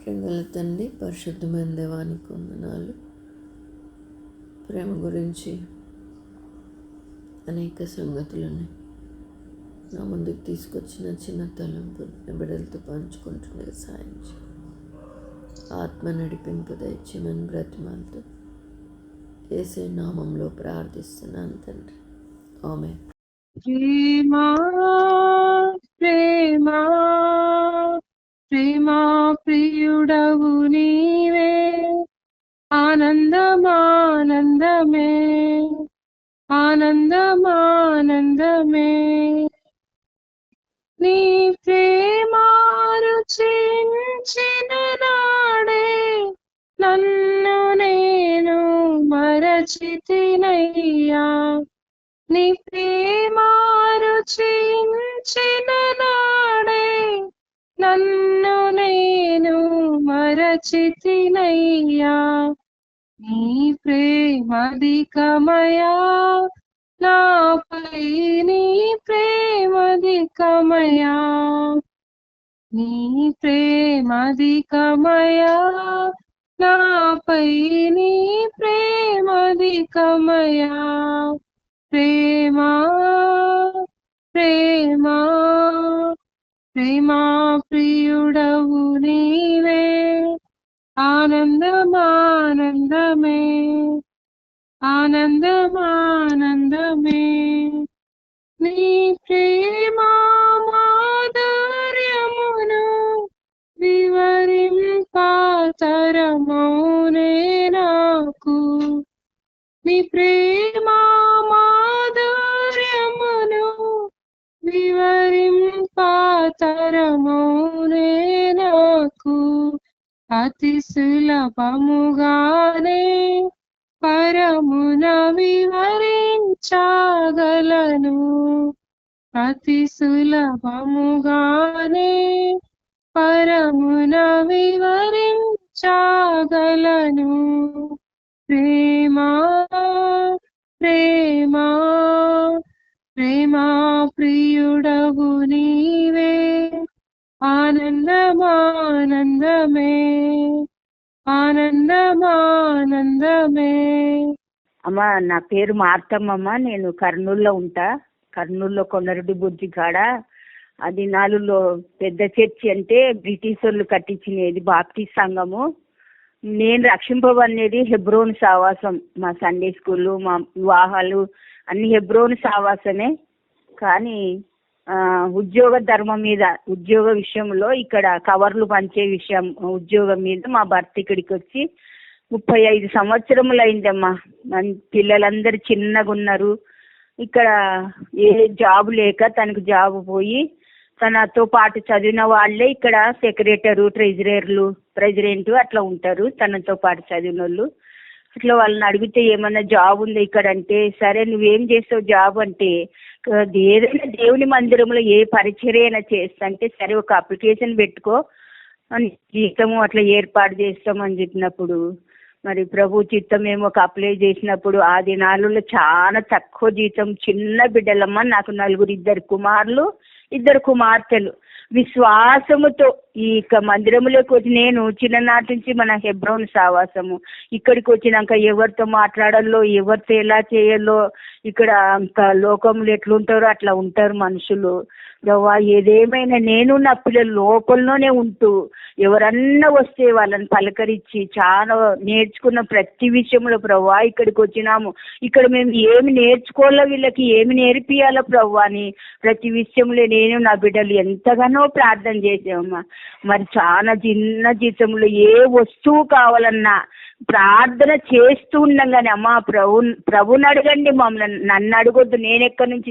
ప్రేమల తండ్రి, పరిశుద్ధమైన దేవానికి వందనాలు. ప్రేమ గురించి అనేక సంగతులను నా ముందుకు తీసుకొచ్చిన చిన్న తలంపు బిడ్డలతో పంచుకుంటుండగా సాయం చేయి. ఆత్మ నడిపింపు దయచేయమని బ్రతిమాలతో యేసు నామంలో ప్రార్థిస్తున్నాను తండ్రి, ఆమేన్. ప్రేమా ప్రేమా ప్రేమా ప్రియుడవు నీవే, ఆనందమానందమే ఆనందమానందమే. నీ ప్రేమ రుచించిన నాడే నన్ను నేను మరచితినయ్యా. నీ ప్రేమ రుచించిన నాడే నన్ను నేను మరచితినయ్యా. నీ ప్రేమధికమయా నాపై, నీ ప్రేమధికమయా, నీ ప్రేమధికమయా నాపై, నీ ప్రేమధికమయా. ప్రేమా ప్రేమా ప్రేమా ప్రియుడవు నీవే, ఆనందమానందమే ఆనందమానందమే. నీ ప్రేమా మాధుర్యమును వివరింపతరమౌనే నాకు. నీ ప్రేమా మాధుర్యమును వివరింపతరమౌనే నాకు. అతి సులభముగానే పరమున వివరించగలను. అతి సులభముగానే పరమున వివరించగలను. ప్రేమా ప్రేమా ప్రేమా ప్రియుడవు నీవే, ఆనందమానందమే ఆనందమానందమే. అమ్మా, నా పేరు మార్తమ్మమ్మ. నేను కర్నూలులో ఉంటా. కర్నూలులో కొండరెడ్డి బుర్జి కాడ. అది నాలుగులో పెద్ద చర్చి, అంటే బ్రిటిష్ వాళ్ళు కట్టించినది బాప్టిస్ట్ సంఘము. నేను రక్షింపబడినది హెబ్రోన్ సావాసం. మా సండే స్కూళ్ళు, మా వివాహాలు అన్ని హెబ్రోన్ సావాసమే. కానీ ఉద్యోగ ధర్మం మీద, ఉద్యోగ విషయంలో ఇక్కడ కవర్లు పంచే విషయం, ఉద్యోగం మీద మా భర్త ఇక్కడికి వచ్చి 35 సంవత్సరములు అయిందమ్మా. పిల్లలందరూ చిన్నగా ఉన్నారు. ఇక్కడ ఏ జాబ్ లేక తనకు జాబ్ పోయి, తనతో పాటు చదివిన వాళ్ళే ఇక్కడ సెక్రటరు, ప్రెసిడెంట్ అట్లా ఉంటారు. తనతో పాటు చదివిన వాళ్ళు అట్లా వాళ్ళని అడిగితే ఏమన్నా జాబ్ ఉంది ఇక్కడ అంటే, సరే నువ్వేం చేస్తావు జాబ్ అంటే, ఏదైనా దేవుని మందిరంలో ఏ పరిచర్య చేస్తా అంటే, సరే ఒక అప్లికేషన్ పెట్టుకో అని జీతము అట్లా ఏర్పాటు చేస్తామని చెప్పినప్పుడు, మరి ప్రభు చిత్తం ఏమో ఒక అప్లై చేసినప్పుడు ఆ దినాలలో చాలా తక్కువ జీతం. చిన్న బిడ్డలమ్మ, నాకు 2 కుమారులు 2 కుమార్తెలు. విశ్వాసముతో ఈ మందిరంలోకి వచ్చి, నేను చిన్ననాటి నుంచి మన హెబ్రోన్ సావాసము, ఇక్కడికి వచ్చినాక ఎవరితో మాట్లాడాలో, ఎవరితో ఎలా చేయాలో, ఇక్కడ ఇంకా లోకంలో ఎట్లుంటారో అట్లా ఉంటారు మనుషులు. ప్రభా, ఏదేమైనా నేను నా పిల్లలు లోపలలోనే ఉంటూ ఎవరన్నా వస్తే వాళ్ళని పలకరించి చాలా నేర్చుకున్న ప్రతి విషయంలో ప్రభా, ఇక్కడికి వచ్చినాము, ఇక్కడ మేము ఏమి నేర్చుకోవాలో, వీళ్ళకి ఏమి నేర్పియాలో ప్రభా అని ప్రతి విషయంలో నేను నా బిడ్డలు ఎంతగానో ప్రార్థన చేసామమ్మా. మరి చాలా చిన్న జీతంలో ఏ వస్తువు కావాలన్నా ప్రార్థన చేస్తూ ఉండగానే, అమ్మా ప్రభుని అడగండి, మమ్మల్ని నన్ను అడగొద్దు, నేను ఎక్కడి నుంచి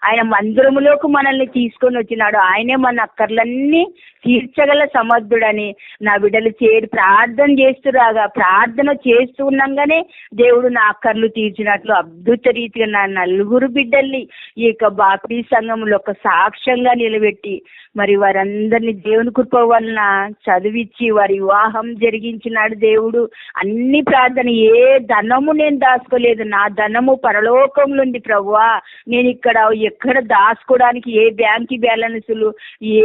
ఆయన మందిరములోకి మనల్ని తీసుకొని వచ్చినాడు, ఆయనే మన అక్కర్లన్నీ తీర్చగల సమర్థుడని నా బిడ్డలు ప్రార్థన చేస్తురాగా, ప్రార్థన చేస్తూ ఉండగానే దేవుడు నా అక్కర్లు తీర్చినట్లు అద్భుత రీతిగా నా 4 బిడ్డల్ని ఈ యొక్క బాప్టిస్ట్ సంఘంలో ఒక సాక్ష్యంగా నిలబెట్టి, మరి వారందరినీ దేవుని కృప వలన చదివించి వారి వివాహం జరిగించినాడు దేవుడు. అన్ని ప్రార్థన, ఏ ధనము నేను దాచుకోలేదు. నా ధనము పరలోకంలో ఉంది ప్రభువా. నేను ఇక్కడ ఎక్కడ దాచుకోవడానికి ఏ బ్యాంక్ బ్యాలెన్సులు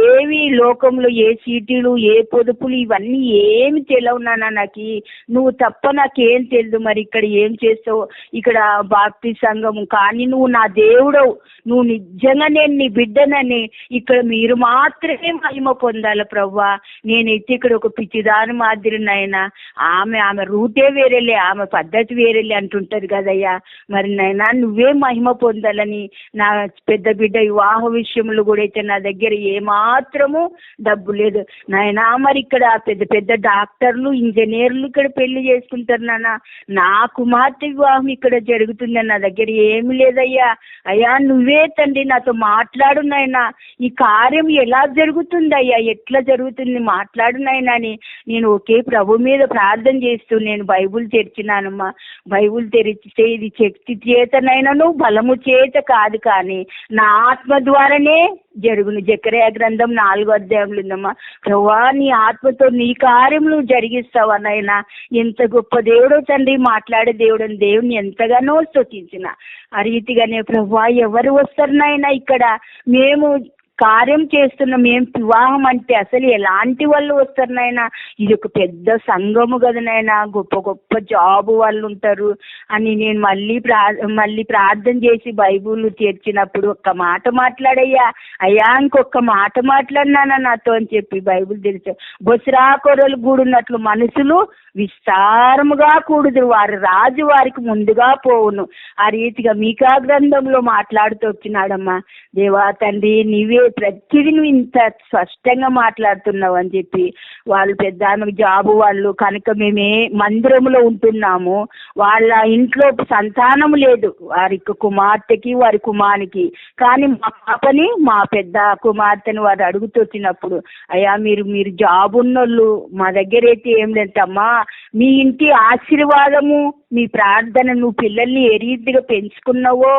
ఏవి లోకంలో, ఏ సీటీలు, ఏ పొదుపులు ఇవన్నీ ఏమి తెలియవునా నాకు. నువ్వు తప్ప నాకేం తెలియదు. మరి ఇక్కడ ఏం చేస్తావు? ఇక్కడ బాప్తి సంఘము కానీ నువ్వు నా దేవుడవు, నువ్వు నిజంగా నేను నీ బిడ్డనని ఇక్కడ మీరు మాత్రమే మహిమ పొందాలి ప్రభువా. నేనైతే ఇక్కడ ఒక పిచ్చిదాని మాదిరి నాయనా. ఆమె రూటే వేరేలే, ఆమె పద్ధతి వేరేలే అంటుంటది కదయ్యా. మరి నాయనా నువ్వే మహిమ పొందాలని, నా పెద్ద బిడ్డ వివాహ విషయంలో కూడా అయితే నా దగ్గర ఏమాత్రము డబ్బు లేదు నాయనా. మరి ఇక్కడ పెద్ద పెద్ద డాక్టర్లు, ఇంజనీర్లు ఇక్కడ పెళ్లి చేసుకుంటారు నాన్న. నా కుమార్తె వివాహం ఇక్కడ జరుగుతుందని నా దగ్గర ఏమి లేదయ్యా. అయ్యా నువ్వే తండ్రి నాతో మాట్లాడు నాయనా. ఈ కార్యం ఎలా జరుగుతుంది అయ్యా, ఎట్లా జరుగుతుంది మాట్లాడు నాయనా అని నేను ఒకే ప్రభు మీద ప్రార్థన చేస్తూ నేను బైబుల్ తెరిచినానమ్మా. బైబుల్ తెరిచితే ఇది శక్తి చేతనైనను బలము చేత కాదు, కానీ నా ఆత్మ ద్వారానే జరుగును. జకర్యా గ్రంథం 4వ అధ్యాయంలో ఉందమ్మా. ప్రభువా నీ ఆత్మతో నీ కార్యములు జరిగిస్తావా నాయనా. ఎంత గొప్ప దేవుడో తండ్రి, మాట్లాడే దేవుడని దేవుని ఎంతగానో స్తుతించిన. ఆ రీతిగానే ప్రభువా ఎవరు వస్తారు నాయనా ఇక్కడ? మేము కార్యం చేస్తున్నాం, మేము వివాహం అంటే అసలు ఎలాంటి వాళ్ళు వస్తారు నాయన? ఇది ఒక పెద్ద సంఘము కదా నాయన, గొప్ప గొప్ప జాబు వాళ్ళు ఉంటారు అని నేను మళ్ళీ ప్రార్థన చేసి బైబుల్ తెరిచినప్పుడు ఒక్క మాట మాట్లాడయ్యా. అయ్యా ఇంకొక మాట మాట్లాడినానా నాతో అని చెప్పి బైబుల్ తెరిచా. బొసరా కొరలు గూడున్నట్లు మనుషులు విస్తారముగా కూడుదు, వారి రాజు వారికి ముందుగా పోవును. ఆ రీతిగా మీకా గ్రంథంలో మాట్లాడుతూ వచ్చినాడమ్మా. దేవా తండ్రి నీవే ప్రతిదీ నువ్వు ఇంత స్పష్టంగా మాట్లాడుతున్నావు అని చెప్పి వాళ్ళు పెద్ద ఆమెకు జాబు వాళ్ళు కనుక మేమే మందిరంలో ఉంటున్నాము. వాళ్ళ ఇంట్లో సంతానం లేదు, వారికి కుమార్తెకి వారి కుమారునికి. కానీ మా పాపని, మా పెద్ద కుమార్తెని వారు అడుగుతొచ్చినప్పుడు అయ్యా మీరు జాబు ఉన్నోళ్ళు మా దగ్గర అయితే ఏం లేదమ్మా, మీ ఇంటి ఆశీర్వాదము, మీ ప్రార్థన, నువ్వు పిల్లల్ని ఏ రీతిగా పెంచుకున్నావో,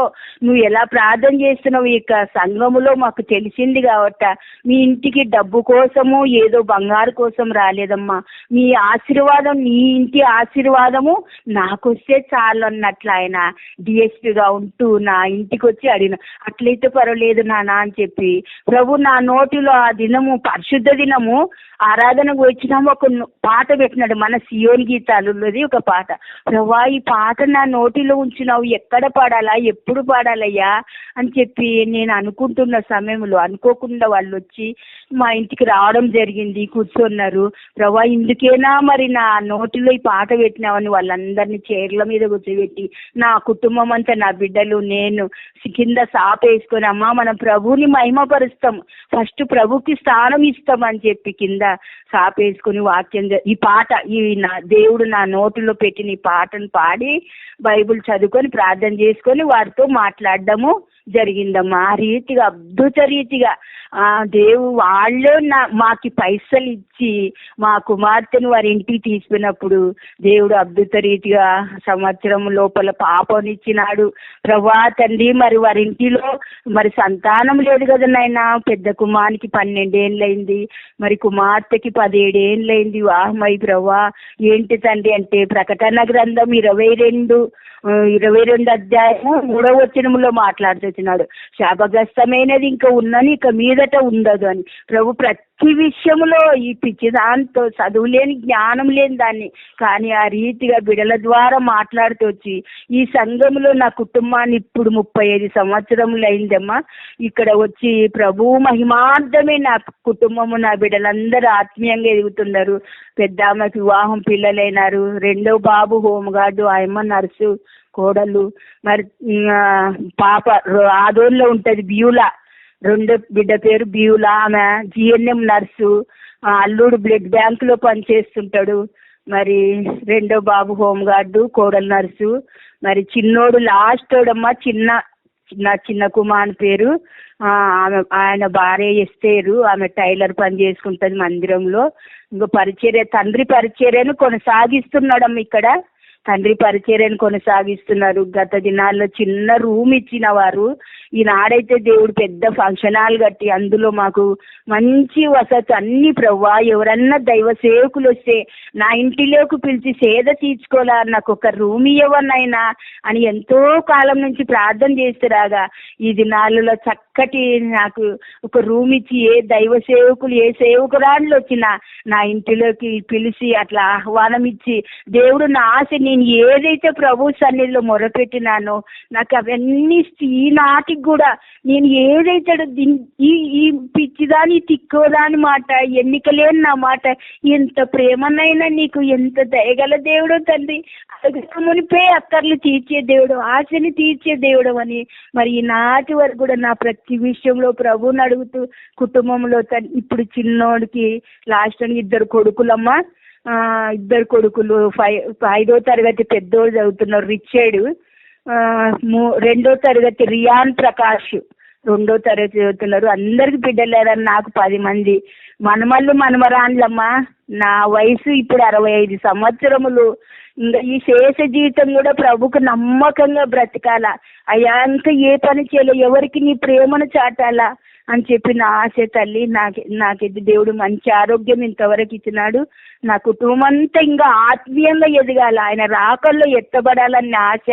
నువ్వు ఎలా ప్రార్థన చేస్తున్నావు ఇక సంఘములో మాకు తెలిసింది కాబట్టి మీ ఇంటికి డబ్బు కోసము ఏదో బంగారు కోసం రాలేదమ్మా. మీ ఆశీర్వాదం, నీ ఇంటి ఆశీర్వాదము నాకు వస్తే చాలు అన్నట్లు ఆయన డిఎస్పీగా ఉంటూ నా ఇంటికి వచ్చి అడిగిన. అట్లయితే పర్వాలేదు నాన్న అని చెప్పి ప్రభు నా నోటిలో ఆ దినము పరిశుద్ధ దినము ఆరాధనకు వచ్చినాము ఒక పాట పెట్టినాడు, మన సియోని గీతాలున్నది ఒక పాట. ప్రభా ఈ పాట నా నోటిలో ఉంచినావు, ఎక్కడ పాడాలా, ఎప్పుడు పాడాలయ్యా అని చెప్పి నేను అనుకుంటున్న సమయంలో అనుకోకుండా వాళ్ళు వచ్చి మా ఇంటికి రావడం జరిగింది, కూర్చున్నారు. ప్రభా ఇందుకేనా మరి నా నోటిలో ఈ పాట పెట్టినావని వాళ్ళందరినీ చైర్ల మీద కూర్చోబెట్టి నా కుటుంబం అంతా, నా బిడ్డలు, నేను కింద సాప వేసుకొని అమ్మా మనం ప్రభువుని మహిమపరుస్తాం, ఫస్ట్ ప్రభుకి స్థానం ఇస్తాం అని చెప్పి కింద సాప వేసుకొని వాక్యం ఈ పాట నా దేవుడు నా నోటిలో పెట్టిన ఈ పాటను పాడి బైబుల్ చదువుకొని ప్రార్థన చేసుకొని వారితో మాట్లాడడము జరిగిందమ్మా. ఆ రీతిగా అద్భుత రీతిగా వాళ్ళు మాకి పైసలు ఇచ్చి మా కుమార్తెను వారి ఇంటికి తీసుకున్నప్పుడు దేవుడు అద్భుత రీతిగా సంవత్సరం లోపల పాపనిచ్చినాడు. ప్రభా తండ్రి మరి వారి ఇంటిలో మరి సంతానం లేదు కదా నాయన. పెద్ద కుమారునికి 12 ఏళ్ళైంది, మరి కుమార్తెకి 17 ఏళ్ళైంది వాహమై. ప్రభా ఏంటి తండ్రి అంటే ప్రకటన గ్రంథం 22 అధ్యాయము 3వ వచనములో మాట్లాడుతున్నాడు, శాపగ్రస్తమైనది ఇంకా ఉన్నని ఇక మీదట ఉండదు అని. ప్రభు ప్రతి విషయంలో ఈ పిచ్చి దాంతో చదువు లేని జ్ఞానం లేని దాన్ని కానీ ఆ రీతిగా బిడల ద్వారా మాట్లాడుతూ వచ్చి ఈ సంఘంలో నా కుటుంబాన్ని ఇప్పుడు 35 సంవత్సరములు అయిందమ్మా ఇక్కడ వచ్చి ప్రభు మహిమార్థమే నా కుటుంబము, నా బిడ్డలందరూ ఆత్మీయంగా ఎదుగుతున్నారు. పెద్ద ఆమెకు వివాహం, పిల్లలైనారు. 2వ బాబు హోంగార్డు, ఆయమ్మ నర్సు, కోడలు. మరి పాప ఆదోన్లో ఉంటది బియూలా, 2వ బిడ్డ పేరు బియూలా, ఆమె జిఎన్ఎం నర్సు. అల్లుడు బ్లడ్ బ్యాంక్ లో పనిచేస్తుంటాడు. మరి 2వ బాబు హోంగార్డు, కోడలు నర్సు. మరి చిన్నోడు లాస్ట్ ఓడమ్మా చిన్న కుమార్ పేరు ఆయన భార్య ఎస్తేరు, ఆమె టైలర్ పని చేసుకుంటుంది మందిరంలో. ఇంకో తండ్రి పరిచర్యను కొనసాగిస్తున్నాడమ్మ. ఇక్కడ తండ్రి పరిచర్యను కొనసాగిస్తున్నారు. గత దినాల్లో చిన్న రూమ్ ఇచ్చిన వారు ఈనాడైతే దేవుడు పెద్ద ఫంక్షన్ హాల్ కట్టి అందులో మాకు మంచి వసతి అన్ని ప్రవ్వా, ఎవరన్నా దైవ సేవకులు వస్తే నా ఇంటిలోకి పిలిచి సేద తీర్చుకోవాలా, నాకు ఒక రూమ్ ఇవ్వనైనా అని ఎంతో కాలం నుంచి ప్రార్థన చేస్తారాగా ఈ దినాలలో చక్కటి నాకు ఒక రూమ్ ఇచ్చి ఏ దైవ సేవకులు ఏ సేవకురాళ్ళు వచ్చినా నా ఇంటిలోకి పిలిచి అట్లా ఆహ్వానం ఇచ్చి దేవుడు నా ఆశ నేను ఏదైతే ప్రభు సన్నిధిలో మొరపెట్టినానో నాకు అవన్నీ ఈనాటికి కూడా నేను ఏదైతే ఈ పిచ్చిదాని తిక్కోదాని మాట ఎన్నికలేని నా మాట ఎంత ప్రేమనైనా నీకు ఎంత దయగల దేవుడు తండ్రి, మునిపే అక్కర్లు తీర్చే దేవుడు, ఆశని తీర్చే దేవుడు అని మరి ఈనాటి వరకు కూడా నా ప్రతి విషయంలో ప్రభువుని అడుగుతూ కుటుంబంలో ఇప్పుడు చిన్నోడికి లాస్ట్ అని 2 కొడుకులమ్మా, 2 కొడుకులు 5వ తరగతి పెద్దోడు చదువుతున్నారు రిచర్డ్, 2వ తరగతి రియాన్ ప్రకాష్ 2వ తరగతి చదువుతున్నారు. అందరికి బిడ్డలేరని నాకు 10 మంది మనమళ్ళు మనమరాన్లమ్మా. నా వయసు ఇప్పుడు 65 సంవత్సరములు. ఇంకా ఈ శేష జీవితం కూడా ప్రభుకు నమ్మకంగా బ్రతకాలా అయ్యా, ఇంకా ఏ పని చేయలే, ఎవరికి నీ ప్రేమను చాటాలా అని చెప్పి నా ఆశ తల్లి. నాకైతే దేవుడు మంచి ఆరోగ్యం ఇంతవరకు ఇచ్చినాడు. నా కుటుంబం అంతా ఇంకా ఆత్మీయంగా ఎదగాల, ఆయన రాకల్లో ఎత్తబడాలని ఆశ.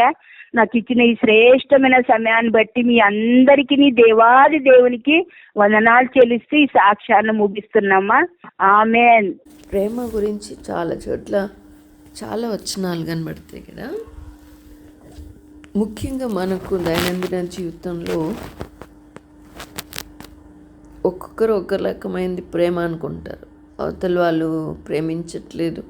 నాకు ఇచ్చిన ఈ శ్రేష్టమైన సమయాన్ని బట్టి మీ అందరికీ దేవాది దేవునికి వందనాలు చెల్లిస్తూ ఈ సాక్ష్యాన్ని ముగిస్తున్నామా. ఆమేన్. ప్రేమ గురించి చాలా చోట్ల చాలా వచనాలు కనబడతాయి కదా. ముఖ్యంగా మనకు దైనందిన జీవితంలో ఒక్కొక్కరు ఒక రకమైనది ప్రేమ అనుకుంటారు. అవతల వాళ్ళు ప్రేమించట్లేదు,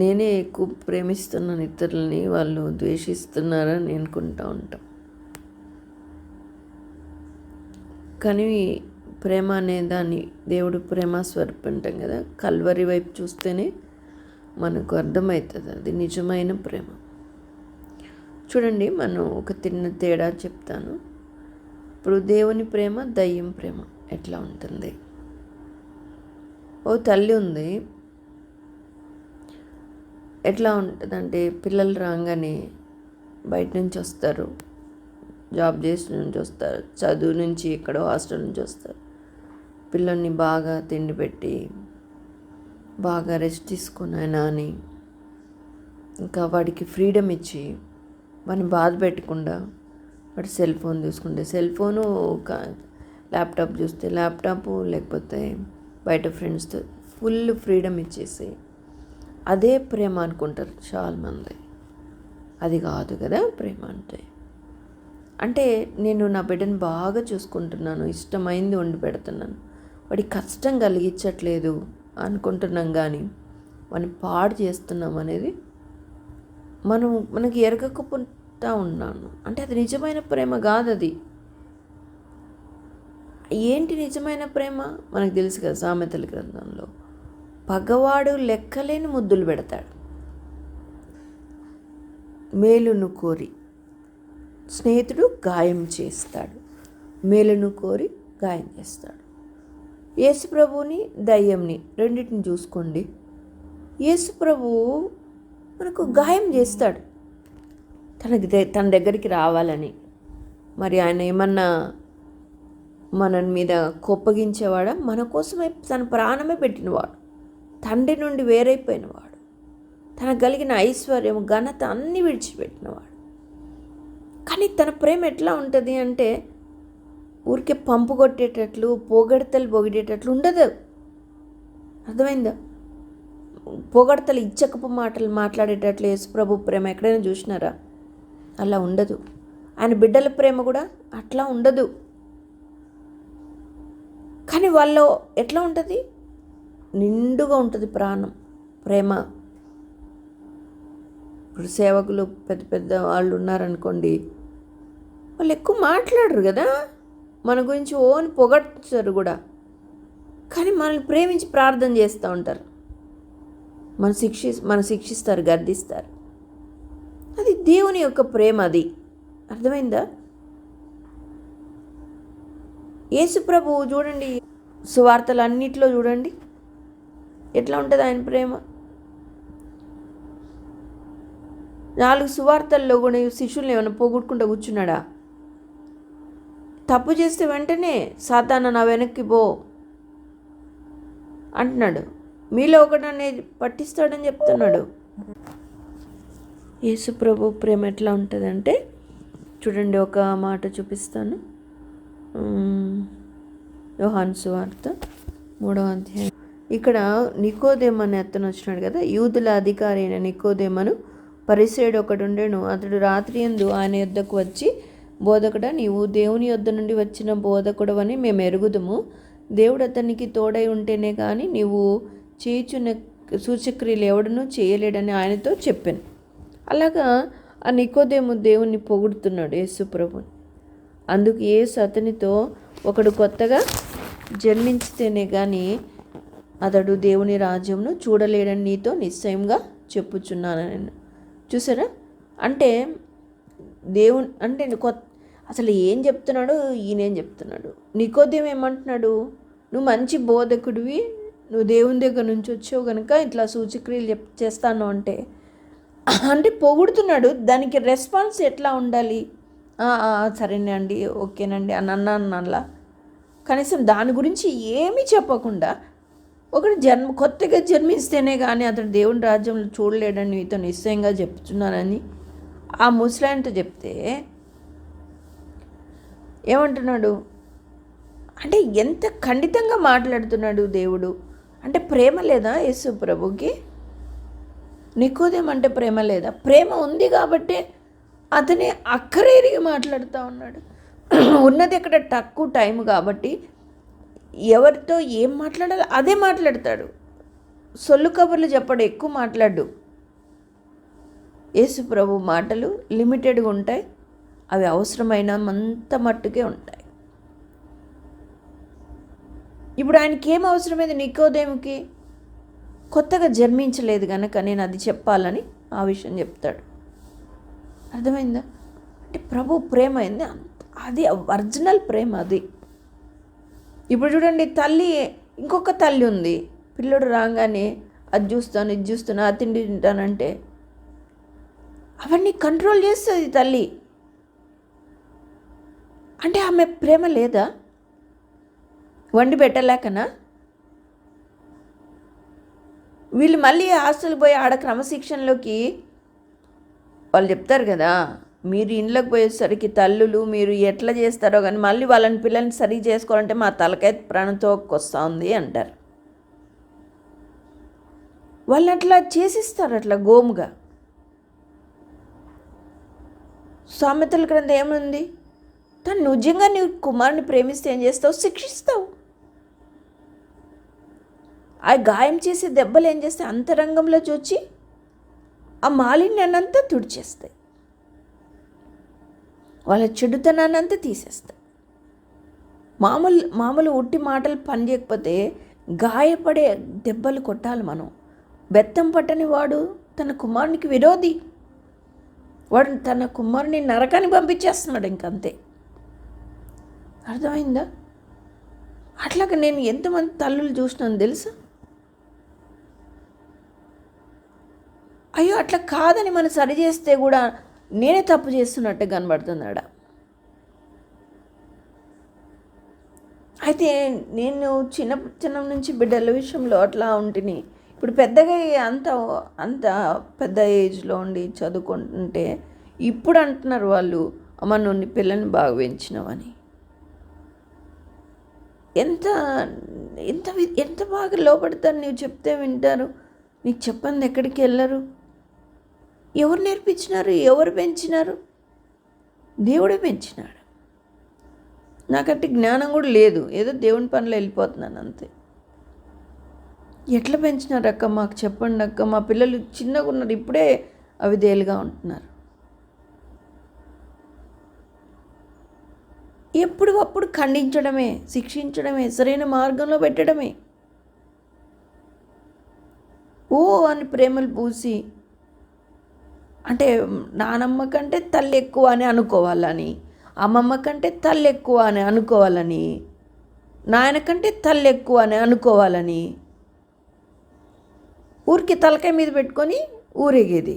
నేనే ఎక్కువ ప్రేమిస్తున్నాను ఇతరులని, వాళ్ళు ద్వేషిస్తున్నారని అనుకుంటూ ఉంటాం. కానీ ప్రేమ అనే దాన్ని దేవుడు ప్రేమ స్వరూపం అంటాం కదా. కల్వరి వైపు చూస్తేనే మనకు అర్థమవుతుంది అది నిజమైన ప్రేమ. చూడండి, మనం ఒక తేడా చెప్తాను. ఇప్పుడు దేవుని ప్రేమ, దయ్యం ప్రేమ ఎట్లా ఉంటుంది? ఓ తల్లి ఉంది, ఎట్లా ఉంటుందంటే పిల్లలు రాగానే బయట నుంచి వస్తారు, జాబ్ చేసి నుంచి వస్తారు, చదువు నుంచి ఎక్కడో హాస్టల్ నుంచి వస్తారు, పిల్లల్ని బాగా తిండి పెట్టి బాగా రెస్ట్ తీసుకుని అయినా అని ఇంకా వాడికి ఫ్రీడమ్ ఇచ్చి వాడిని బాధ పెట్టకుండా వాడు సెల్ ఫోన్ చూసుకుంటే సెల్ ఫోను, ల్యాప్టాప్ చూస్తే ల్యాప్టాపు, లేకపోతే బయట ఫ్రెండ్స్తో ఫుల్ ఫ్రీడమ్ ఇచ్చేసి అదే ప్రేమ అనుకుంటారు చాలామంది. అది కాదు కదా ప్రేమ అంటే. అంటే నేను నా బిడ్డను బాగా చూసుకుంటున్నాను, ఇష్టమైంది వండి పెడుతున్నాను, వాడికి కష్టం కలిగించట్లేదు అనుకుంటున్నాం, కానీ వాడిని పాడు చేస్తున్నాం అనేది మనకి ఎరగకపోతా ఉన్నాను. అంటే అది నిజమైన ప్రేమ కాదు. అది ఏంటి నిజమైన ప్రేమ? మనకు తెలుసు కదా, సామెతల గ్రంథంలో పగవాడు లెక్కలేని ముద్దులు పెడతాడు, మేలును కోరి స్నేహితుడు గాయం చేస్తాడు, మేలును కోరి గాయం చేస్తాడు. యేసు ప్రభువుని దయ్యంని రెండింటిని చూసుకోండి. యేసు ప్రభువు మనకు గాయం చేస్తాడు తన దగ్గరికి రావాలని. మరి ఆయన ఏమన్నా మన మీద కోప్పగించేవాడా? మన కోసమే తన ప్రాణమే పెట్టినవాడు, తండ్రి నుండి వేరైపోయినవాడు, తనకు కలిగిన ఐశ్వర్యం ఘనత అన్నీ విడిచిపెట్టినవాడు. కానీ తన ప్రేమ ఎట్లా ఉంటుంది అంటే ఊరికే పంపు కొట్టేటట్లు, పొగడతలు పొగిడేటట్లు ఉండదు. అర్థమైందా? పొగడతలు ఇచ్చకపు మాటలు మాట్లాడేటట్లు యేసుప్రభు ప్రేమ ఎక్కడైనా చూసినారా? అలా ఉండదు. ఆయన బిడ్డల ప్రేమ కూడా అట్లా ఉండదు. కానీ వాళ్ళు ఎట్లా ఉంటుంది? నిండుగా ఉంటుంది ప్రాణం, ప్రేమ. ఇప్పుడు సేవకులు పెద్ద పెద్ద వాళ్ళు ఉన్నారనుకోండి, వాళ్ళు ఎక్కువ మాట్లాడరు కదా, మన గురించి ఓని పొగడ్తారు కూడా, కానీ మనల్ని ప్రేమించి ప్రార్థన చేస్తూ ఉంటారు, మన శిక్షిస్తారు, గద్దిస్తారు. అది దేవుని యొక్క ప్రేమ. అది అర్థమైందా? యేసు ప్రభువు చూడండి, సువార్తలు అన్నిట్లో చూడండి ఎట్లా ఉంటుంది ఆయన ప్రేమ. 4 సువార్తల్లో కూడా శిష్యుల్ని ఏమైనా పోగొట్టుకుంటూ కూర్చున్నాడా? తప్పు చేస్తే వెంటనే సాతాను నా వెనక్కి పో అంటున్నాడు. మీలో ఒకడనే పట్టిస్తాడని చెప్తున్నాడు. యేసు ప్రభు ప్రేమ ఎట్లా ఉంటుందంటే చూడండి, ఒక మాట చూపిస్తాను. యోహాను సువార్త 3వ అధ్యాయం. ఇక్కడ నికోదేము అనే అతను వచ్చినాడు కదా, యూదుల అధికారి అయిన నికోదేమను పరిసేయుడు ఒకడు ఉండెను. అతడు రాత్రి యందు ఆయన యొద్దకు వచ్చి, బోధకుడా, నీవు దేవుని యొద్ద నుండి వచ్చిన బోధకుడవని మేము ఎరుగుదుము. దేవుడు అతనికి తోడై ఉంటేనే కానీ నీవు చేయుచున్న సూచక్రియలు ఎవడనూ చేయలేడని ఆయనతో చెప్పాను. అలాగా ఆ నికోదేము దేవుణ్ణి పొగుడుతున్నాడు యేసు ప్రభుని. అందుకు యేసు అతనితో, ఒకడు కొత్తగా జన్మించితేనే కానీ అతడు దేవుని రాజ్యంను చూడలేడని నీతో నిశ్చయంగా చెప్పుచున్నాను నేను. చూసారా? అంటే దేవుని అంటే అసలు ఏం చెప్తున్నాడు, ఈయనేం చెప్తున్నాడు. నికోదేము ఏమంటున్నాడు? నువ్వు మంచి బోధకుడివి, నువ్వు దేవుని దగ్గర నుంచి వచ్చావు కనుక ఇట్లా సూచక్రియలు చేస్తాను అంటే పొగుడుతున్నాడు. దానికి రెస్పాన్స్ ఎట్లా ఉండాలి? సరేనండి, ఓకేనండి అని అన్నలా కనీసం దాని గురించి ఏమీ చెప్పకుండా, ఒకటి కొత్తగా జన్మిస్తేనే కానీ అతడు దేవుని రాజ్యంలో చూడలేడని నీతో నిశ్చయంగా చెప్తున్నానని ఆ ముసలాయనతో చెప్తే ఏమంటున్నాడు అంటే ఎంత ఖండితంగా మాట్లాడుతున్నాడు దేవుడు. అంటే ప్రేమ లేదా యేసు ప్రభుకి? నికోదేము అంటే ప్రేమ లేదా? ప్రేమ ఉంది కాబట్టి అతనే అక్కరేరిగి మాట్లాడుతూ ఉన్నాడు. ఉన్నది ఇక్కడ తక్కువ టైం కాబట్టి ఎవరితో ఏం మాట్లాడాలో అదే మాట్లాడతాడు. సొల్లు కబుర్లు చెప్పడు, ఎక్కువ మాట్లాడు. యేసు ప్రభు మాటలు లిమిటెడ్గా ఉంటాయి, అవి అవసరమైనంత మట్టుకే ఉంటాయి. ఇప్పుడు ఆయనకి ఏం అవసరమైంది? నికోదేముకి కొత్తగా జన్మించలేదు కనుక నేను అది చెప్పాలని ఆ విషయం చెప్తాడు. అర్థమైందా? అంటే ప్రభు ప్రేమ అయింది, అది ఒరిజినల్ ప్రేమ అది. ఇప్పుడు చూడండి, తల్లి ఇంకొక తల్లి ఉంది, పిల్లడు రాగానే అది చూస్తాను ఇది చూస్తాను అది తిండి తింటానంటే అవన్నీ కంట్రోల్ చేస్తుంది తల్లి. అంటే ఆమె ప్రేమ లేదా? వండి పెట్టలేకనా? వీళ్ళు మళ్ళీ హాస్టల్ పోయి ఆడ క్రమశిక్షణలోకి వాళ్ళు చెప్తారు కదా, మీరు ఇంట్లోకి పోయేసరికి తల్లులు మీరు ఎట్లా చేస్తారో కానీ మళ్ళీ వాళ్ళని పిల్లల్ని సరి చేసుకోవాలంటే మా తలకాయ ప్రాణంతో వస్తూ ఉంది అంటారు. వాళ్ళని అట్లా చేసిస్తారు, అట్లా గోముగా. సామెతల గ్రంథం ఏముంది? తను నిజంగా నీవు కుమారుని ప్రేమిస్తే ఏం చేస్తావు? శిక్షిస్తావు. ఆ గాయం చేసే దెబ్బలు ఏం చేస్తాయి? అంతరంగంలో చూచి ఆ మాలిన్యాన్నంతా తుడిచేస్తాయి, వాళ్ళ చెడుతనాన్నంతా తీసేస్తాయి. మామూలు ఉట్టి మాటలు పని చేయకపోతే గాయపడే దెబ్బలు కొట్టాలి మనం. బెత్తం పట్టని వాడు తన కుమారునికి విరోధి. వాడు తన కుమారుని నరకాన్ని పంపించేస్తున్నాడు, ఇంకంతే. అర్థమైందా? అట్లాగా నేను ఎంతమంది తల్లులు చూసినాను తెలుసా? అయ్యో అట్లా కాదని మనం సరి చేస్తే కూడా నేనే తప్పు చేస్తున్నట్టు కనబడుతున్నాడా? అయితే నేను చిన్న నుంచి బిడ్డల విషయంలో అట్లా ఉంటిని. ఇప్పుడు పెద్దగా అంత పెద్ద ఏజ్లో ఉండి చదువుకుంటుంటే ఇప్పుడు అంటున్నారు వాళ్ళు, అమ్మ నువ్వు పిల్లల్ని బాగా పెంచినావని. ఎంత ఎంత ఎంత బాగా లోపడతారు. నీవు చెప్తే వింటారు, నీకు చెప్పండి ఎక్కడికి వెళ్ళరు. ఎవరు నేర్పించినారు? ఎవరు పెంచినారు? దేవుడే పెంచినాడు. నాకంటే జ్ఞానం కూడా లేదు, ఏదో దేవుని పనిలో వెళ్ళిపోతున్నాను అంతే. ఎట్లా పెంచినారు అక్క? మాకు చెప్పండి అక్క. మా పిల్లలు చిన్నగా ఉన్నారు, ఇప్పుడే అవిధేయులుగా ఉంటున్నారు. ఎప్పుడు అప్పుడు ఖండించడమే, శిక్షించడమే, సరైన మార్గంలో పెట్టడమే. ఓ అని ప్రేమలు పూసి, అంటే నానమ్మ కంటే తల్లి ఎక్కువ అని అనుకోవాలని, అమ్మమ్మ కంటే తల్లి ఎక్కువ అని అనుకోవాలని, నాయన కంటే తల్లి ఎక్కువ అని అనుకోవాలని ఊరికి తలకాయ మీద పెట్టుకొని ఊరేగేది.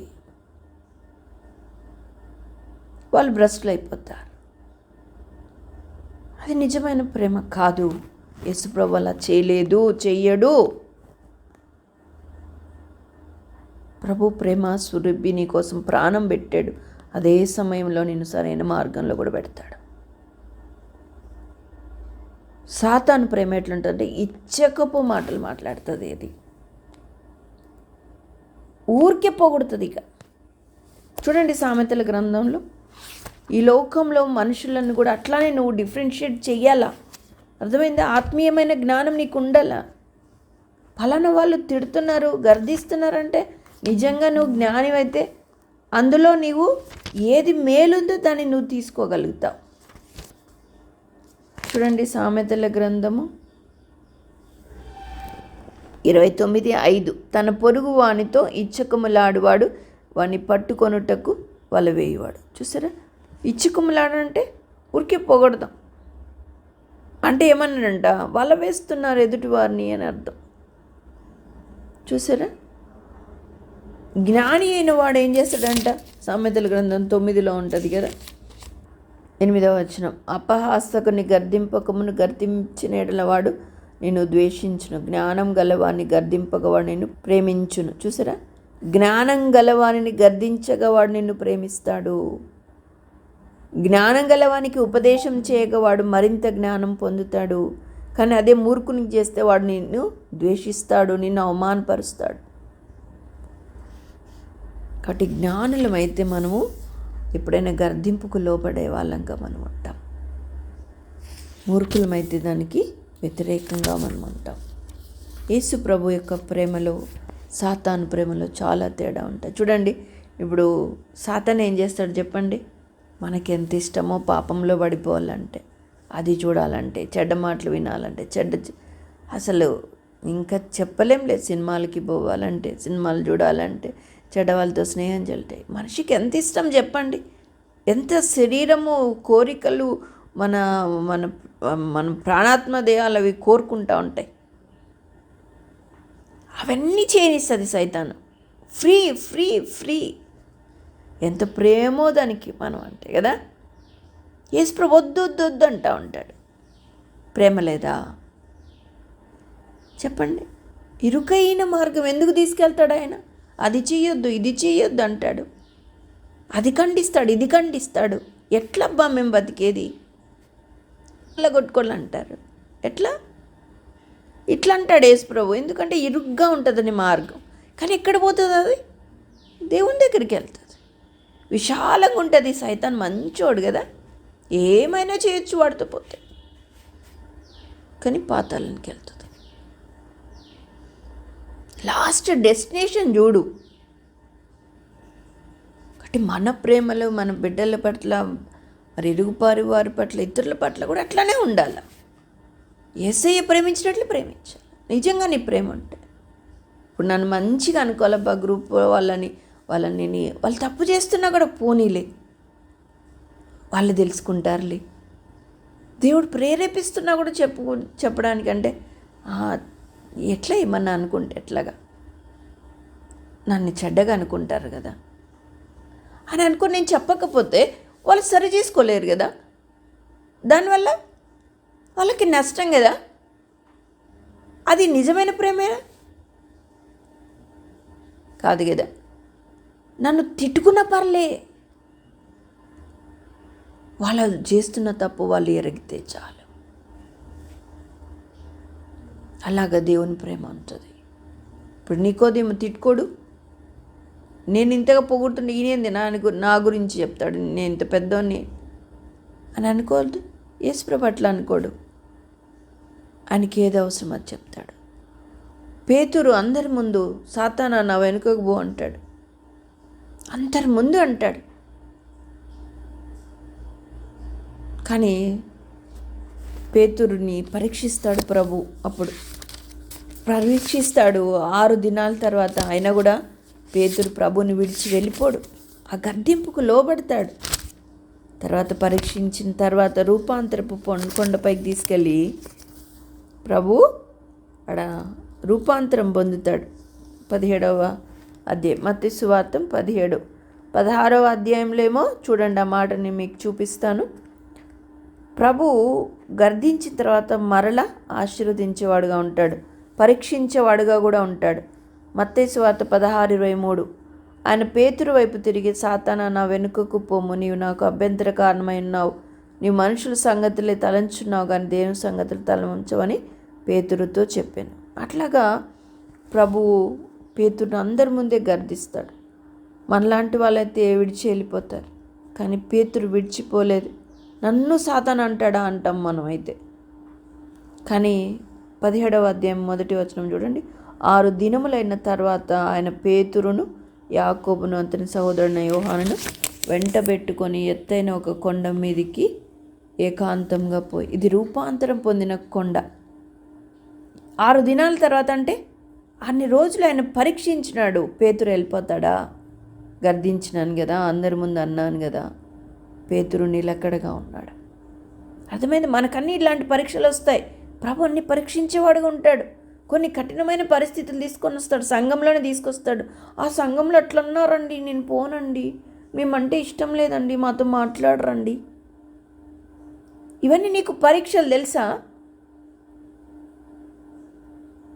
వాళ్ళు భ్రష్టులు అయిపోతారు. అది నిజమైన ప్రేమ కాదు. యేసుప్రభు అలా చేయలేదు, చెయ్యడు. ప్రభు ప్రేమ స్వరూపి నీ కోసం ప్రాణం పెట్టాడు. అదే సమయంలో నిన్ను సరైన మార్గంలో కూడా పెడతాడు. సాతాను ప్రేమ ఎట్లుంటుందంటే ఇచ్చకపు మాటలు మాట్లాడుతుంది. అది ఊరికే పోగొడుతుంది. ఇక చూడండి సామెతల గ్రంథంలో, ఈ లోకంలో మనుషులను కూడా అట్లానే నువ్వు డిఫరెన్షియేట్ చెయ్యాలా. అర్థమైందా? ఆత్మీయమైన జ్ఞానం నీకు ఉండాలా. ఫలానా వాళ్ళు తిడుతున్నారు, గర్దిస్తున్నారంటే నిజంగా నువ్వు జ్ఞానివైతే అందులో నీవు ఏది మేలుందో దాన్ని నువ్వు తీసుకోగలుగుతావు. చూడండి సామెతల గ్రంథము 29:5, తన పొరుగు వానితో ఇచ్చకములాడువాడు వాని పట్టుకొనుటకు వల వేయువాడు. చూసారా? ఇచ్చకములాడంటే ఊరికే పొగడదాం అంటే ఏమన్నాడంట, వల వేస్తున్నారు ఎదుటి వారిని అని అర్థం. చూసారా? జ్ఞాని అయిన వాడు ఏం చేస్తాడంట? సామెతల గ్రంథం 9లో ఉంటుంది కదా, 8వ వచనం, అపహాసకుని గర్దింపకమును గర్దించిన ఎడల వాడు నేను ద్వేషించును, జ్ఞానం గలవాడిని గర్దింపగవాడు నేను ప్రేమించును. చూసారా? జ్ఞానం గలవాడిని గర్దించగవాడు నిన్ను ప్రేమిస్తాడు. జ్ఞానం గలవానికి ఉపదేశం చేయగవాడు మరింత జ్ఞానం పొందుతాడు. కానీ అదే మూర్ఖునికి చేస్తే వాడు నిన్ను ద్వేషిస్తాడు, నిన్ను అవమానపరుస్తాడు. కాబట్టి జ్ఞానులమైతే మనము ఎప్పుడైనా గర్దింపుకు లోపడే వాళ్ళంగా మనం ఉంటాం. మూర్ఖులమైతే దానికి వ్యతిరేకంగా మనం ఉంటాం. యేసు ప్రభు యొక్క ప్రేమలో సాతాను ప్రేమలో చాలా తేడా ఉంటాయి. చూడండి, ఇప్పుడు సాతాను ఏం చేస్తాడు చెప్పండి? మనకి ఎంత ఇష్టమో పాపంలో పడిపోవాలంటే, అది చూడాలంటే, చెడ్డ మాటలు వినాలంటే, అసలు ఇంకా చెప్పలేం లేదు. సినిమాలకి పోవాలంటే, సినిమాలు చూడాలంటే, చెడ్డవాళ్ళతో స్నేహం చెల్తాయి. మనిషికి ఎంత ఇష్టం చెప్పండి? ఎంత శరీరము కోరికలు మన మన మన ప్రాణాత్మ దేహాలు అవి కోరుకుంటూ ఉంటాయి. అవన్నీ చేయనిస్తుంది సైతాను. Free free free. ఎంత ప్రేమో దానికి మనం అంటే కదా. యేసుప్రభు వద్దు వద్దు వద్దు అంటూ ఉంటాడు. ప్రేమ లేదా చెప్పండి? ఇరుకైన మార్గం ఎందుకు తీసుకెళ్తాడు ఆయన? అది చేయొద్దు, ఇది చేయొద్దు అంటాడు. అది ఖండిస్తాడు, ఇది ఖండిస్తాడు. ఎట్లబ్బా మేము బతికేది? ఇట్లా కొట్టుకోవాలంటారు. ఎట్లా? ఇట్లా అంటాడు యేసుప్రభు. ఎందుకంటే ఇరుగ్గా ఉంటుందని మార్గం. కానీ ఎక్కడ పోతుంది అది? దేవుని దగ్గరికి వెళ్తుంది. విశాలంగా ఉంటుంది. సైతాన్ మంచోడు కదా, ఏమైనా చేయొచ్చు వాడితో పోతే. కానీ పాతాళానికి వెళ్తుంది. లాస్ట్ డెస్టినేషన్ చూడు. కాబట్టి మన ప్రేమలో మన బిడ్డల పట్ల, మరి ఇరుగుపారి వారి పట్ల, ఇతరుల పట్ల కూడా అట్లానే ఉండాలి. యేసయ్య ప్రేమించినట్లు ప్రేమించాలి. నిజంగా నీ ప్రేమ ఉంటే. ఇప్పుడు నన్ను మంచిగా అనుకోవాలబ్బా, గ్రూప్ వాళ్ళని వాళ్ళు తప్పు చేస్తున్నా కూడా పోనీలే, వాళ్ళు తెలుసుకుంటారులే. దేవుడు ప్రేరేపిస్తున్నా కూడా చెప్పడానికంటే ఎట్లా ఏమన్నా అనుకుంటే ఎట్లాగా, నన్ను చెడ్డగా అనుకుంటారు కదా అని అనుకుని నేను చెప్పకపోతే వాళ్ళు సరి చేసుకోలేరు కదా. దానివల్ల వాళ్ళకి నష్టం కదా. అది నిజమైన ప్రేమేనా? కాదు కదా. నన్ను తిట్టుకున్న పర్లే, వాళ్ళు చేస్తున్న తప్పు వాళ్ళు ఎరిగితే చాలు. అలాగా దేవుని ప్రేమ ఉంటుంది. ఇప్పుడు నీకోదేమో తిట్టుకోడు, నేను ఇంతగా పొగుడుతుండే ఈయనేంది నా గురించి చెప్తాడు, నేను ఇంత పెద్దోని అని అనుకోవద్దు. యేసుప్రభు అట్లా అనుకోడు. ఆయనకి ఏది అవసరం అది చెప్తాడు. పేతురు అందరి ముందు సాతానా నా వెనుకకు పో అంటాడు. అందరి ముందు అంటాడు. కానీ పేతురుని పరీక్షిస్తాడు ప్రభు. అప్పుడు పరీక్షిస్తాడు 6 దినాల తర్వాత. అయినా కూడా పేతురు ప్రభుని విడిచి వెళ్ళిపోడు. ఆ గద్దింపుకు లోబడతాడు. తర్వాత పరీక్షించిన తర్వాత రూపాంతరపు కొండపైకి తీసుకెళ్ళి ప్రభు అక్కడ రూపాంతరం పొందుతాడు. 17వ అధ్యాయం మత్తయి సువార్త 17 16వ అధ్యాయంలో ఏమో చూడండి, ఆ మాటని మీకు చూపిస్తాను. ప్రభు గర్దించిన తర్వాత మరలా ఆశీర్వదించేవాడుగా ఉంటాడు, పరీక్షించేవాడుగా కూడా ఉంటాడు. మత్తయి సువార్త 16:23. ఆయన పేతురు వైపు తిరిగి, సాతానా, నా వెనుకకు పొమ్ము, నీవు నాకు అభ్యంతర కారణమై ఉన్నావు, నీవు మనుషుల సంగతులే తలంచున్నావు కానీ దేవుని సంగతులు తలంచవని పేతురుతో చెప్పాను. అట్లాగా ప్రభువు పేతురుని అందరి ముందే గర్దిస్తాడు. మనలాంటి వాళ్ళైతే విడిచి వెళ్ళిపోతారు, కానీ పేతురు విడిచిపోలేదు. నన్ను సాతాను అంటాడా అంటాం మనం అయితే. కానీ 17వ అధ్యాయం 1వ వచనం చూడండి. 6 దినములైన తర్వాత ఆయన పేతురును, యాకోబును, అతని సహోదరుని యోహానును వెంటబెట్టుకొని ఎత్తైన ఒక కొండ మీదికి ఏకాంతంగా పోయి, ఇది రూపాంతరం పొందిన కొండ. 6 దినాల తర్వాత అంటే అన్ని రోజులు ఆయన పరీక్షించినాడు. పేతురు వెళ్ళిపోతాడా? గర్దించినాను కదా, అందరి ముందు అన్నాను కదా. పేతురు నిలకడగా ఉన్నాడు. అర్థమైంది? మనకన్నీ ఇలాంటి పరీక్షలు వస్తాయి. ప్రభు అన్ని పరీక్షించేవాడుగా ఉంటాడు. కొన్ని కఠినమైన పరిస్థితులు తీసుకొని వస్తాడు, సంఘంలోనే తీసుకొస్తాడు. ఆ సంఘంలో అట్లన్నారండి, నేను పోనండి, మేమంటే ఇష్టం లేదండి, మాతో మాట్లాడరండి. ఇవన్నీ నీకు పరీక్షలు తెలుసా?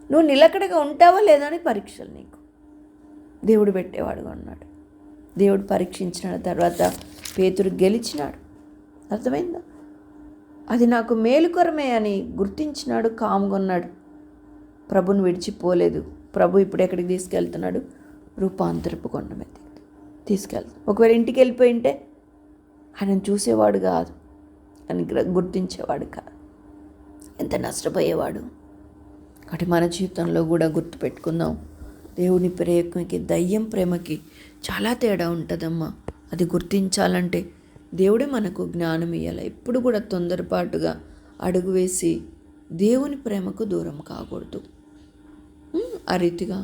నువ్వు నిలకడగా ఉంటావా లేదా అని పరీక్షలు నీకు దేవుడు పెట్టేవాడుగా ఉన్నాడు. దేవుడు పరీక్షించిన తర్వాత పేతురు గెలిచినాడు. అర్థమైందా? అది నాకు మేలుకరమే అని గుర్తించినాడు, కామ్గొన్నాడు. ప్రభుని విడిచిపోలేదు. ప్రభు ఇప్పుడు ఎక్కడికి తీసుకెళ్తున్నాడు? రూపాంతరపు కొండ మీద తీసుకెళ్తాడు. ఒకవేళ ఇంటికి వెళ్ళిపోయింటే ఆయన చూసేవాడు కాదు, అని గుర్తించేవాడు కాదు, ఎంత నష్టపోయేవాడు. కాబట్టి మన జీవితంలో కూడా గుర్తుపెట్టుకుందాం, దేవుని ప్రేమకి దయ్యం ప్రేమకి చాలా తేడా ఉంటుందమ్మా. అది గుర్తించాలంటే దేవుడే మనకు జ్ఞానం ఇవ్వాలి. ఎప్పుడు కూడా తొందరపాటుగా అడుగు వేసి దేవుని ప్రేమకు దూరం కాకూడదు. ఆ రీతిగా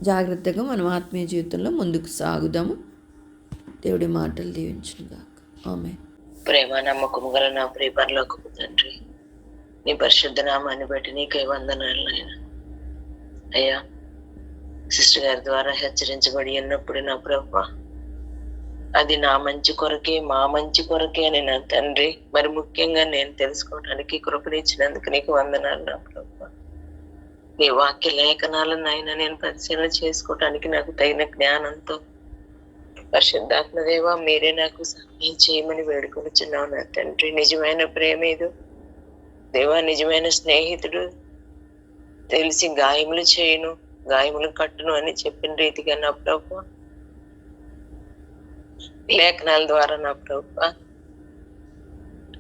జాగ్రత్తగా మనం ఆత్మీయ జీవితంలో ముందుకు సాగుదాము. దేవుడి మాటలు దీవించునుగాక. ఆమేన్. ప్రేమ నమ్మకం గల నా ప్రియ పరలోకపు తండ్రి, నీ పరిశుద్ధ నామాన్ని బట్టి నీకే వందనాలు నాయనా. అయ్యా, సిస్టర్ గారి ద్వారా హెచ్చరించబడి ఉన్నప్పుడు నా ప్రభువా, అది నా మంచి కొరకే, మా మంచి కొరకే అని నా తండ్రి, మరి ముఖ్యంగా నేను తెలుసుకోవడానికి కృపనిచ్చినందుకు నీకు వందనాలు నా ప్రభువా. నీ వాక్య లేఖనాలను నాయన నేను పరిశీలన చేసుకోవటానికి నాకు తగిన జ్ఞానంతో పరిశుద్ధాత్మ దేవా మీరే నాకు సహాయం చేయమని వేడుకొనిచున్నావు నా తండ్రి. నిజమైన ప్రేమేదు దేవా, నిజమైన స్నేహితుడు తెలిసి గాయములు చేయను, గాయములు కట్టును అని చెప్పిన రీతిగా నా ప్రభువా, లేఖనాల ద్వారా నా ప్రభువా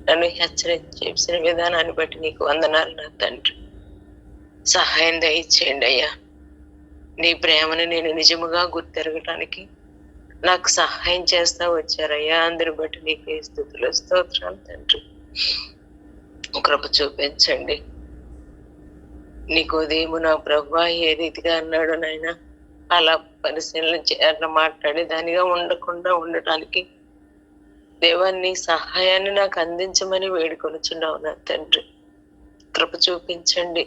నన్ను హెచ్చరించిన విధానాన్ని బట్టి నీకు వందనాలు నా తండ్రి. సహాయం దయచేయండి అయ్యా. నీ ప్రేమను నేను నిజముగా గుర్తెరగటానికి నాకు సహాయం చేస్తా వచ్చారయ్యా. అందరి బట్టి నీకే స్తుతులు స్తోత్రాలు తండ్రి. కృప చూపించండి. నీకోదేమో నా ప్రభువా ఏ రీతిగా అన్నాడు నాయన, అలా పరిశీలన చేయాలని మాట్లాడి దానిగా ఉండకుండా ఉండటానికి దేవా నీ సహాయాన్ని నాకు అందించమని వేడుకొనుచున్నావు నా తండ్రి. కృప చూపించండి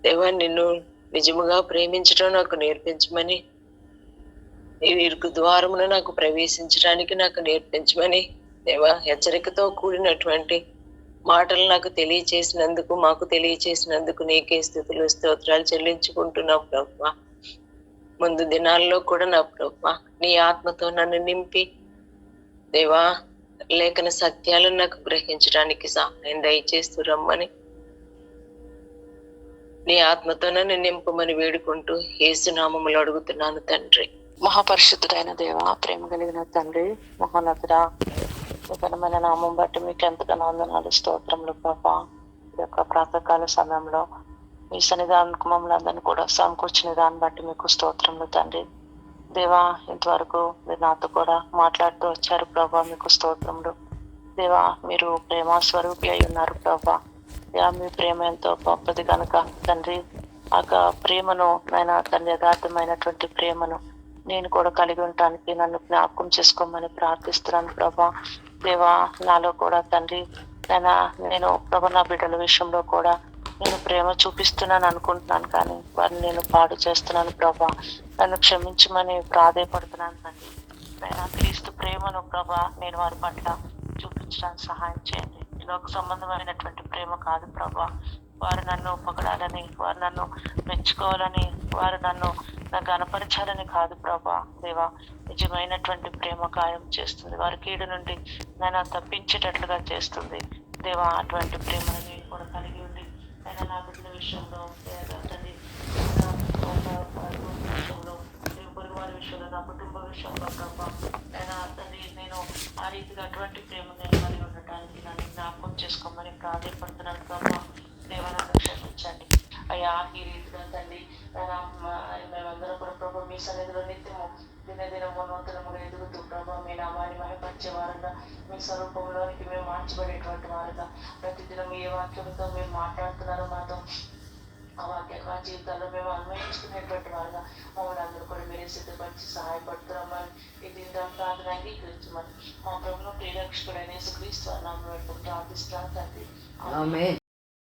దేవా. నిన్ను నిజముగా ప్రేమించడం నాకు నేర్పించమని, ఈ ఇరుకు ద్వారమును నాకు ప్రవేశించడానికి నాకు నేర్పించమని దేవా హెచ్చరికతో కూడినటువంటి మాటలు నాకు తెలియచేసినందుకు, మాకు తెలియచేసినందుకు నీకే స్తుతులు స్తోత్రాలు చెల్లించుకుంటున్నావు ప్రభువా. ముందు దినాల్లో కూడా నా ప్రభువా నీ ఆత్మతో నన్ను నింపి దేవా లేఖన సత్యాలను నాకు గ్రహించడానికి సహాయం దయచేస్తూ రమ్మని, నీ ఆత్మతో నన్ను నింపమని వేడుకుంటూ యేసునామములో అడుగుతున్నాను తండ్రి. మహాపరిశుద్ధుడైన దేవా, ప్రేమ కలిగిన తండ్రి, మహోన్నతుడా, ఘనమైన నామం బట్టి మీకు ఎంతగానో వందనాలు స్తోత్రములు ప్రభా. ఈ యొక్క ప్రాతకాల సమయంలో మీ సన్నిధానికి మమ్మల్ని అందరినీ కూడా సమకూర్చిన దాన్ని బట్టి మీకు స్తోత్రములు తండ్రి. దేవా, ఇంతవరకు మీరు నాతో కూడా మాట్లాడుతూ వచ్చారు ప్రభా, మీకు స్తోత్రములు. దేవా, మీరు ప్రేమ స్వరూపి అయి ఉన్నారు ప్రభా. దేవా, మీ ప్రేమ ఎంతో గొప్పది కనుక తండ్రి, ఆ ప్రేమను నాయన తండ్రి, యథార్థమైనటువంటి ప్రేమను నేను కూడా కలిగి ఉండటానికి నన్ను జ్ఞాపకం చేసుకోమని ప్రార్థిస్తున్నాను ప్రభా. దేవా, నాలో కూడా తండ్రి నేను ప్రభా నా బిడ్డల విషయంలో కూడా నేను ప్రేమ చూపిస్తున్నాను అనుకుంటున్నాను, కానీ వారిని నేను పాడు చేస్తున్నాను ప్రభా. నన్ను క్షమించమని ప్రాధేయపడుతున్నాను తండ్రి. నేను క్రీస్తు ప్రేమను ప్రభా నేను వారి పట్ల చూపించడానికి సహాయం చేయండి. ఈ లోక సంబంధమైనటువంటి ప్రేమ కాదు ప్రభా. వారు నన్ను పొగడాలని, వారు నన్ను మెచ్చుకోవాలని, వారు నన్ను గనపరచాలని కాదు ప్రభా. దేవా, నిజమైనటువంటి ప్రేమ గాయం చేస్తుంది, వారి కీడు నుండి నన్ను తప్పించేటట్లుగా చేస్తుంది. దేవా, అటువంటి ప్రేమను నేను కూడా కలిగి ఉండి నేను నా బిడ్డల విషయంలో, తండ్రి విషయంలో, పొరుగు వారి విషయంలో, నా కుటుంబ విషయంలో ప్రభా, తండ్రి నేను ఆ రీతిగా అటువంటి ప్రేమ నేను కలిగి ఉండటానికి నన్ను జ్ఞాపకం చేసుకోమని ప్రాధాన్యపడుతున్నాను ప్రభా. దేవా, నన్ను క్షమించండి అయ్యా. ఈ రీతిగా తండ్రి మేమందరం కూడా ప్రభా మీ సన్నిధిలో నిత్యము దినదినము నూతనముగా ఎదుగుతూ ప్రభా మీ నామాన్ని మహిమపరిచే వారుగా, మీ స్వరూపంలోనికి మేము మార్చబడేటువంటి వారుగా, ప్రతిదినం ఏ వాక్యంతో మేము మాట్లాడుతున్నారో మాతో ఆ వాక్య మా జీవితాల్లో మేము అన్వయించుకునేటువంటి వారుగా మమ్మల్ని అందరూ కూడా మీరే సిద్ధపరిచి సహాయపడుతున్నామని ఈ దీని ప్రార్థన అంగీకరించమని మా ప్రభుత్వం ప్రియరక్షకుడైన యేసుక్రీస్తు నామములో ప్రార్థిస్తున్నాను తండ్రి. ఆమేన్.